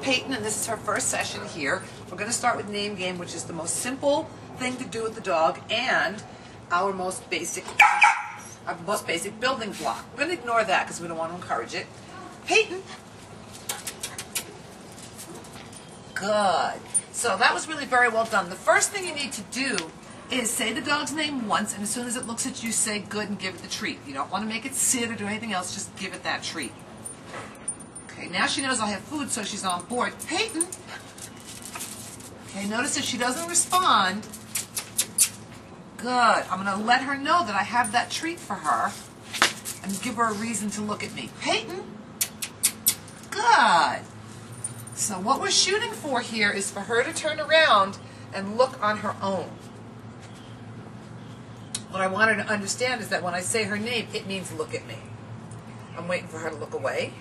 Peyton, and this is her first session here. We're going to start with name game, which is the most simple thing to do with the dog and our most basic building block. We're going to ignore that because we don't want to encourage it. Peyton. Good. So that was really very well done. The first thing you need to do is say the dog's name once, and as soon as it looks at you, say good and give it the treat. You don't want to make it sit or do anything else, just give it that treat. Okay, now she knows I have food, so she's on board. Peyton. Okay, notice if she doesn't respond, good. I'm going to let her know that I have that treat for her and give her a reason to look at me. Peyton. Good. So what we're shooting for here is for her to turn around and look on her own. What I want her to understand is that when I say her name, it means look at me. I'm waiting for her to look away.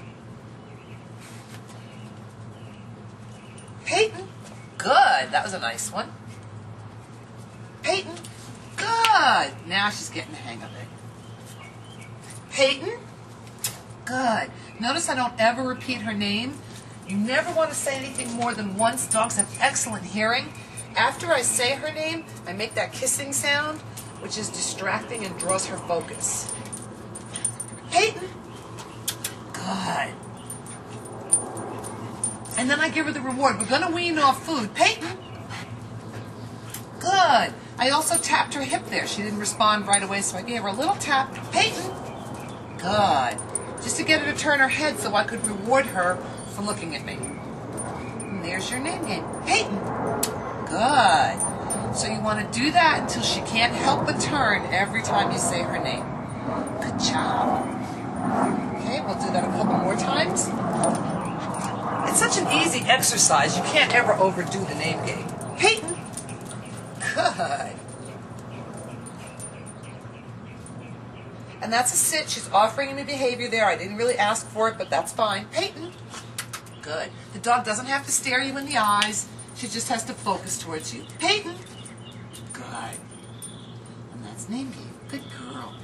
Peyton. Good. That was a nice one. Peyton. Good. Now she's getting the hang of it. Peyton. Good. Notice I don't ever repeat her name. You never want to say anything more than once. Dogs have excellent hearing. After I say her name, I make that kissing sound, which is distracting and draws her focus. Peyton. Good. And then I give her the reward. We're going to wean off food. Peyton. Good. I also tapped her hip there. She didn't respond right away, so I gave her a little tap. Peyton. Good. Just to get her to turn her head so I could reward her for looking at me. And there's your name game. Peyton. Good. So you want to do that until she can't help but turn every time you say her name. Good job. Okay, we'll do that a couple more times. It's such an easy exercise, you can't ever overdo the name game. Peyton. Good. And that's a sit. She's offering me behavior there. I didn't really ask for it, but that's fine. Peyton. Good. The dog doesn't have to stare you in the eyes. She just has to focus towards you. Peyton. Good. And that's name game. Good girl.